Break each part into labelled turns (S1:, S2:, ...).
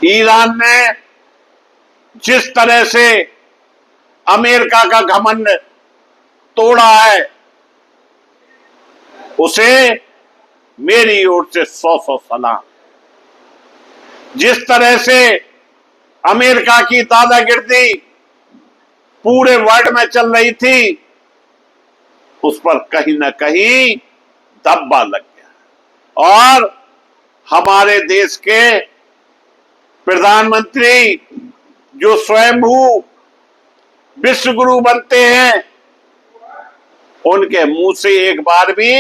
S1: Iran ने जिस तरह से अमेरिका का घमंड तोड़ा है, उसे मेरी ओर से 100 सलाम। जिस तरह से अमेरिका की दादागिर्दी पूरे वर्ल्ड में चल रही थी, उस पर कहीं ना कहीं धब्बा लग गया और हमारे देश के प्रधानमंत्री जो स्वयंभू विश्व गुरु बनते हैं, उनके मुंह से एक बार भी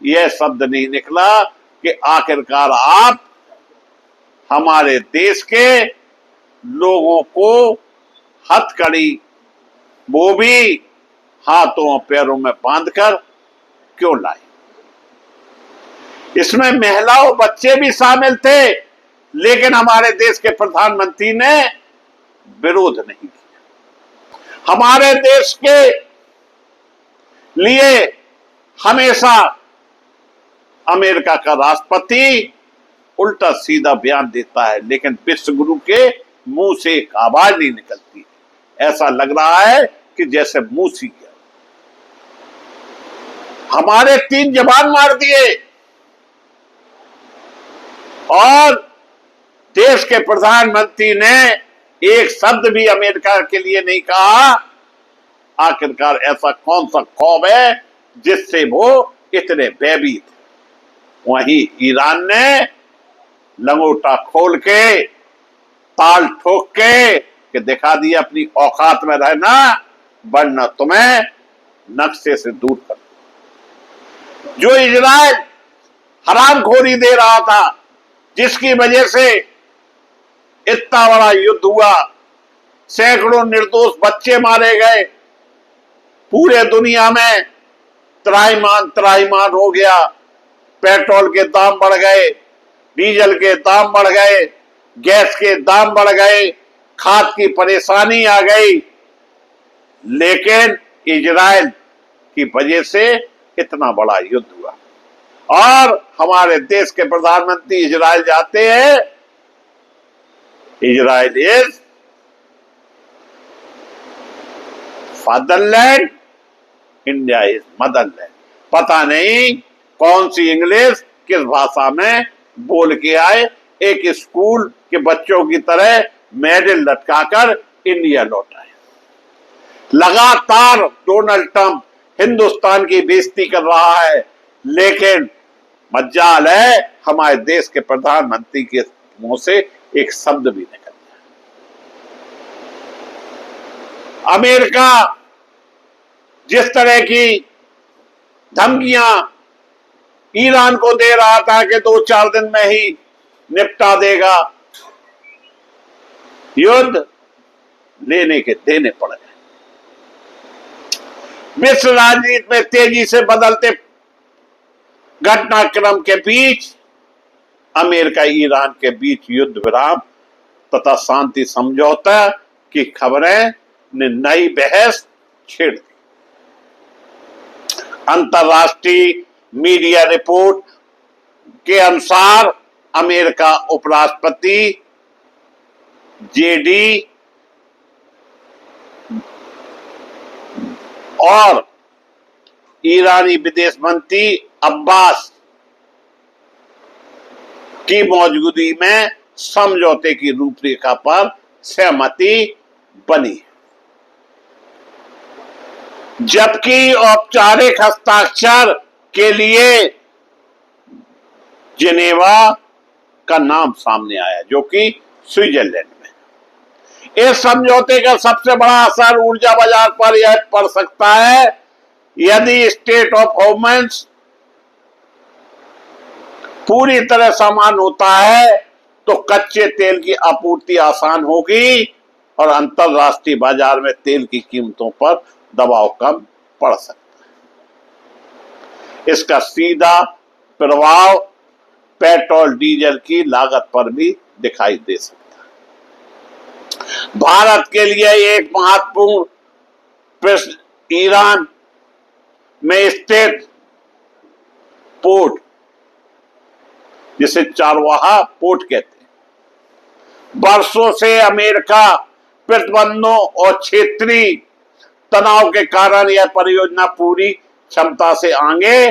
S1: यह शब्द नहीं निकला कि आखिरकार आप हमारे देश के लोगों को हथकड़ी, वो भी हाथों और पैरों में बांधकर क्यों लाए। इसमें महिलाओं बच्चे भी शामिल थे, लेकिन हमारे देश के प्रधानमंत्री ने विरोध नहीं किया। हमारे देश के लिए हमेशा अमेरिका का राष्ट्रपति उल्टा सीधा बयान देता है, लेकिन विश्व गुरु के मुंह से एक आवाज नहीं निकलती। ऐसा लग रहा है कि जैसे मुंह सीख गया। हमारे 3 जवान मार दिए और देश के प्रधानमंत्री ने एक शब्द भी अमेरिका के लिए नहीं कहा। आखिरकार ऐसा कौन सा खौफ है जिससे वो इतने भयभीत। वहीं ईरान ने लंगोटा खोल के, ताल ठोक के दिखा दिया अपनी औकात में रहना, वरना तुम्हें नक्शे से दूर कर। जो इजराइल हरामखोरी दे रहा था, जिसकी वजह से इतना बड़ा युद्ध हुआ, सैकड़ों निर्दोष बच्चे मारे गए, पूरे दुनिया में त्राहिमाम हो गया, पेट्रोल के दाम बढ़ गए, डीजल के दाम बढ़ गए, गैस के दाम बढ़ गए, खाद की परेशानी आ गई, लेकिन इजराइल की वजह से इतना बड़ा युद्ध हुआ। और हमारे देश के प्रधानमंत्री इजराइल जाते हैं। Israel is fatherland, India is Motherland. पता नहीं कौन सी इंग्लिश किस भाषा में बोल के आए, एक स्कूल के बच्चों की तरह मेडल लटकाकर इंडिया लौट आए। लगातार डोनाल्ड ट्रंप हिंदुस्तान की बेइज्जती कर रहा है, लेकिन मजाल है हमारे देश के प्रधानमंत्री के मुंह से एक शब्द भी निकल गया। अमेरिका जिस तरह की धमकियां ईरान को दे रहा था कि 2-4 दिन में ही निपटा देगा, युद्ध लेने के देने पड़ गए। विश्व राजनीति में तेजी से बदलते घटनाक्रम के बीच अमेरिका ईरान के बीच युद्ध विराम तथा शांति समझौता की खबरें ने नई बहस छेड़ दी। अंतर्राष्ट्रीय मीडिया रिपोर्ट के अनुसार अमेरिका उपराष्ट्रपति जेडी और ईरानी विदेश मंत्री अब्बास की मौजूदगी में समझौते की रूपरेखा पर सहमति बनी, जबकि औपचारिक हस्ताक्षर के लिए जिनेवा का नाम सामने आया, जो कि स्विट्जरलैंड में। इस समझौते का सबसे बड़ा असर ऊर्जा बाजार पर यह पड़ सकता है। यदि स्टेट ऑफ होर्मुज़ पूरी तरह समान होता है तो कच्चे तेल की आपूर्ति आसान होगी और अंतरराष्ट्रीय बाजार में तेल की कीमतों पर दबाव कम पड़ सकता है। इसका सीधा प्रभाव पेट्रोल डीजल की लागत पर भी दिखाई दे सकता है। भारत के लिए एक महत्वपूर्ण प्रश्न ईरान में स्थित पोर्ट, जिसे चारवाहा पोर्ट कहते हैं, वर्षों से अमेरिका प्रतिबंधों और क्षेत्रीय तनाव के कारण यह परियोजना पूरी क्षमता से आगे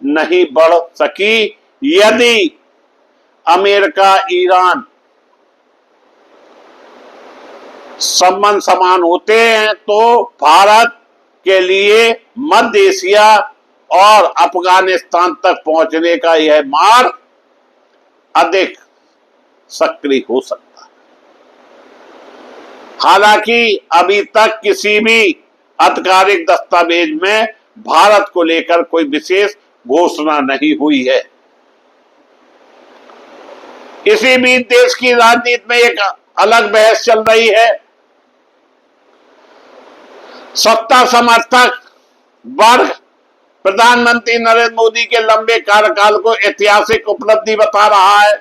S1: नहीं बढ़ सकी। यदि अमेरिका ईरान संबंध समान होते हैं तो भारत के लिए मध्य एशिया और अफगानिस्तान तक पहुंचने का यह मार्ग अधिक सक्रिय हो सकता है। हालांकि अभी तक किसी भी आधिकारिक दस्तावेज में भारत को लेकर कोई विशेष घोषणा नहीं हुई है। इसी बीच देश की राजनीति में एक अलग बहस चल रही है। सत्ता समर्थक वर्ग प्रधानमंत्री नरेंद्र मोदी के लंबे कार्यकाल को ऐतिहासिक उपलब्धि बता रहा है,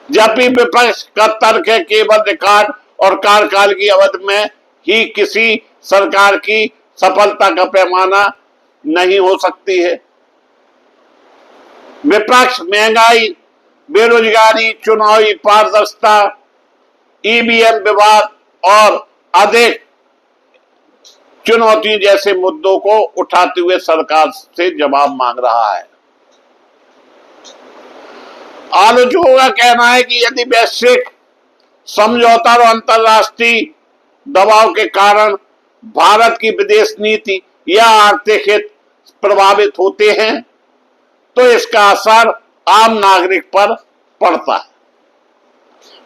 S1: जबकि विपक्ष का तर्क है केवल रिकॉर्ड और कार्यकाल की अवधि में ही किसी सरकार की सफलता का पैमाना नहीं हो सकती है। विपक्ष महंगाई, बेरोजगारी, चुनावी पारदर्शिता, ईवीएम विवाद और अधिक चुनौती जैसे मुद्दों को उठाते हुए सरकार से जवाब मांग रहा है। आलोचकों का कहना है कि यदि वैश्विक समझौता और अंतर्राष्ट्रीय दबाव के कारण भारत की विदेश नीति या आर्थिक हित प्रभावित होते हैं तो इसका असर आम नागरिक पर पड़ता है।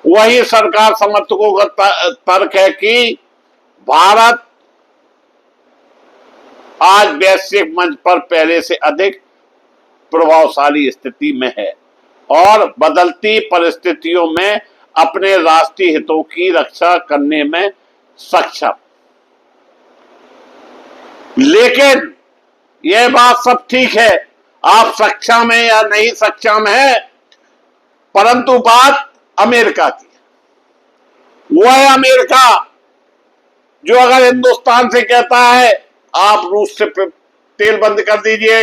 S1: वही सरकार समर्थकों का तर्क है कि भारत आज वैश्विक मंच पर पहले से अधिक प्रभावशाली स्थिति में है और बदलती परिस्थितियों में अपने राष्ट्रीय हितों की रक्षा करने में सक्षम। लेकिन यह बात सब ठीक है, आप सक्षम है या नहीं सक्षम है, परंतु बात अमेरिका की है। वह है अमेरिका जो अगर हिंदुस्तान से कहता है आप रूस से तेल बंद कर दीजिए,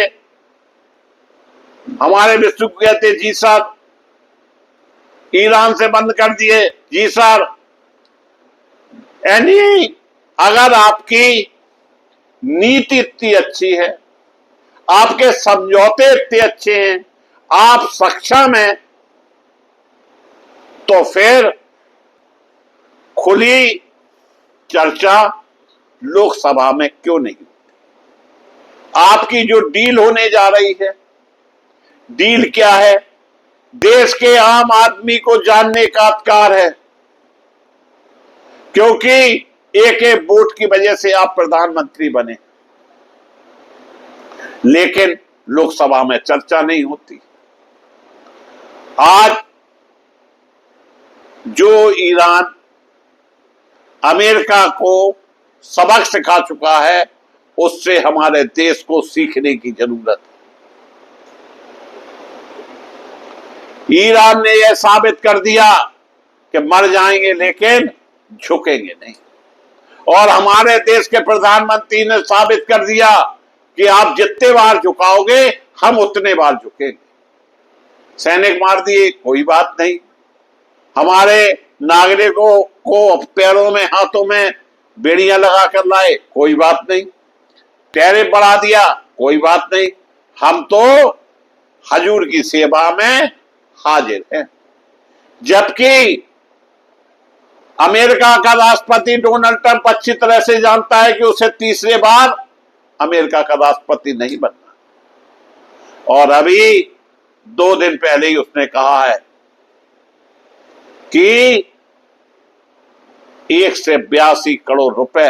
S1: हमारे विश्व को कहते जी सर, ईरान से बंद कर दिए जी सर। यानी अगर आपकी नीति इतनी अच्छी है, आपके समझौते इतने अच्छे हैं, आप सक्षम हैं, तो फिर खुली चर्चा लोकसभा में क्यों नहीं? आपकी जो डील होने जा रही है, डील क्या है? देश के आम आदमी को जानने का अधिकार है, क्योंकि एक एक वोट की वजह से आप प्रधानमंत्री बने, लेकिन लोकसभा में चर्चा नहीं होती। आज जो ईरान अमेरिका को सबक सिखा चुका है, उससे हमारे देश को सीखने की जरूरत है। ईरान ने यह साबित कर दिया कि मर जाएंगे लेकिन झुकेंगे नहीं, और हमारे देश के प्रधानमंत्री ने साबित कर दिया कि आप जितने बार झुकाओगे हम उतने बार झुकेंगे। सैनिक मार दिए, कोई बात नहीं, हमारे नागरिकों को पैरों में हाथों में बेड़ियां लगा कर लाए, कोई बात नहीं, टैरिफ बढ़ा दिया, कोई बात नहीं, हम तो हजूर की सेवा में हाजिर हैं। जबकि अमेरिका का राष्ट्रपति डोनाल्ड ट्रंप अच्छी तरह से जानता है कि उसे तीसरे बार अमेरिका का राष्ट्रपति नहीं बनना, और अभी 2 दिन पहले ही उसने कहा है कि 182 करोड़ रुपए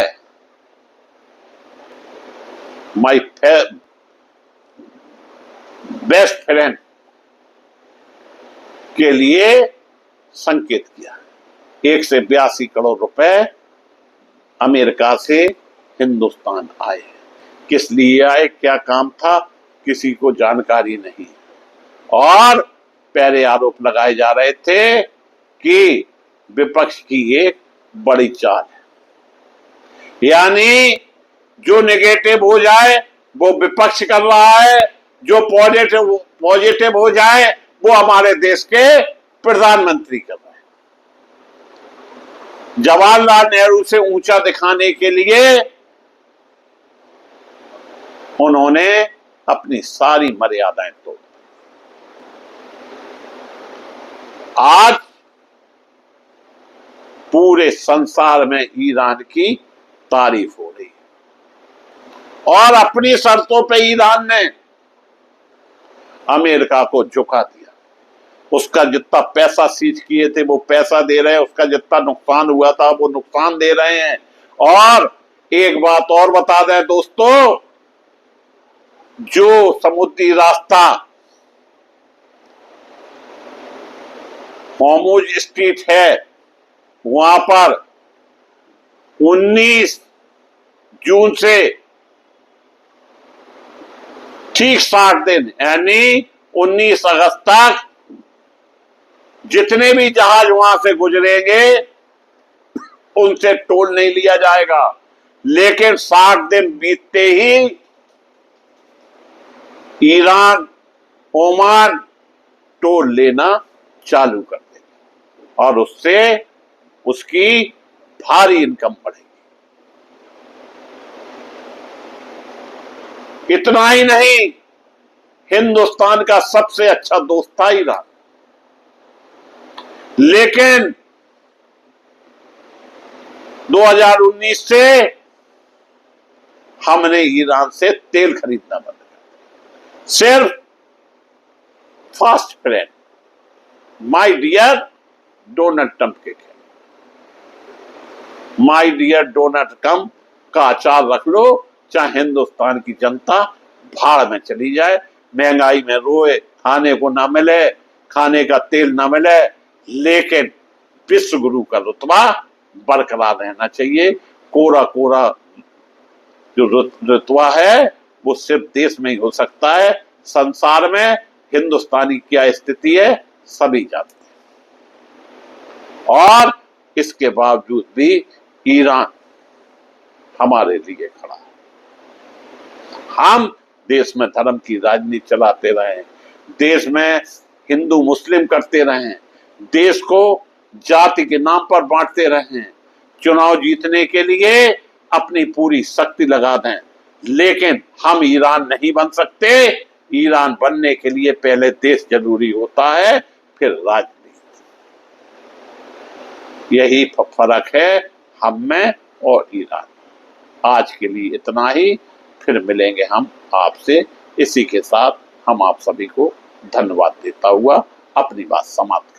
S1: माई बेस्ट फ्रेंड के लिए संकेत किया। 182 करोड़ रुपए अमेरिका से हिंदुस्तान आए। किस लिए आए, क्या काम था, किसी को जानकारी नहीं, और पहले आरोप लगाए जा रहे थे कि विपक्ष की एक बड़ी चाल है, यानी जो नेगेटिव हो जाए वो विपक्ष कर रहा है, जो पॉजिटिव हो जाए वो हमारे देश के प्रधानमंत्री कर रहे हैं। जवाहरलाल नेहरू से ऊंचा दिखाने के लिए उन्होंने अपनी सारी मर्यादाएं तोड़ दी। आज पूरे संसार में ईरान की तारीफ हो रही है और अपनी शर्तों पे ईरान ने अमेरिका को झुका दिया। उसका जितना पैसा सीज किए थे वो पैसा दे रहे हैं, उसका जितना नुकसान हुआ था वो नुकसान दे रहे हैं। और एक बात और बता दें दोस्तों, जो समुद्री रास्ता हॉर्मुज स्ट्रीट है वहां पर 19 जून से ठीक 60 दिन यानी 19 अगस्त तक जितने भी जहाज वहां से गुजरेंगे उनसे टोल नहीं लिया जाएगा। लेकिन 60 दिन बीतते ही ईरान, ओमान टोल लेना चालू कर देगा और उससे उसकी भारी इनकम बढ़ेगी। इतना ही नहीं, हिंदुस्तान का सबसे अच्छा दोस्त था ईरान, लेकिन 2019 से हमने ईरान से तेल खरीदना बंद कर, सिर्फ fast friend my dear Donald Trump के खिलाफ। माय डियर डोनाल्ड ट्रंप का आचार रख लो, चाहे हिंदुस्तान की जनता भाड़ में चली जाए, महंगाई में रोए, खाने को ना मिले, खाने का तेल ना मिले, लेकिन विश्व गुरु का रुतबा बरकरार रहना चाहिए। कोरा कोरा जो रुतबा है वो सिर्फ देश में ही हो सकता है। संसार में हिंदुस्तानी क्या स्थिति है सभी जानते हैं और इसके बावजूद भी ईरान हमारे लिए खड़ा है। हम देश में धर्म की राजनीति चलाते रहे, देश में हिंदू मुस्लिम करते रहे, देश को जाति के नाम पर बांटते रहे, चुनाव जीतने के लिए अपनी पूरी शक्ति लगा दें, लेकिन हम ईरान नहीं बन सकते। ईरान बनने के लिए पहले देश जरूरी होता है, फिर राजनीति। यही फर्क है हम में और ईरान। आज के लिए इतना ही, फिर मिलेंगे हम आपसे। इसी के साथ हम आप सभी को धन्यवाद देता हुआ अपनी बात समाप्त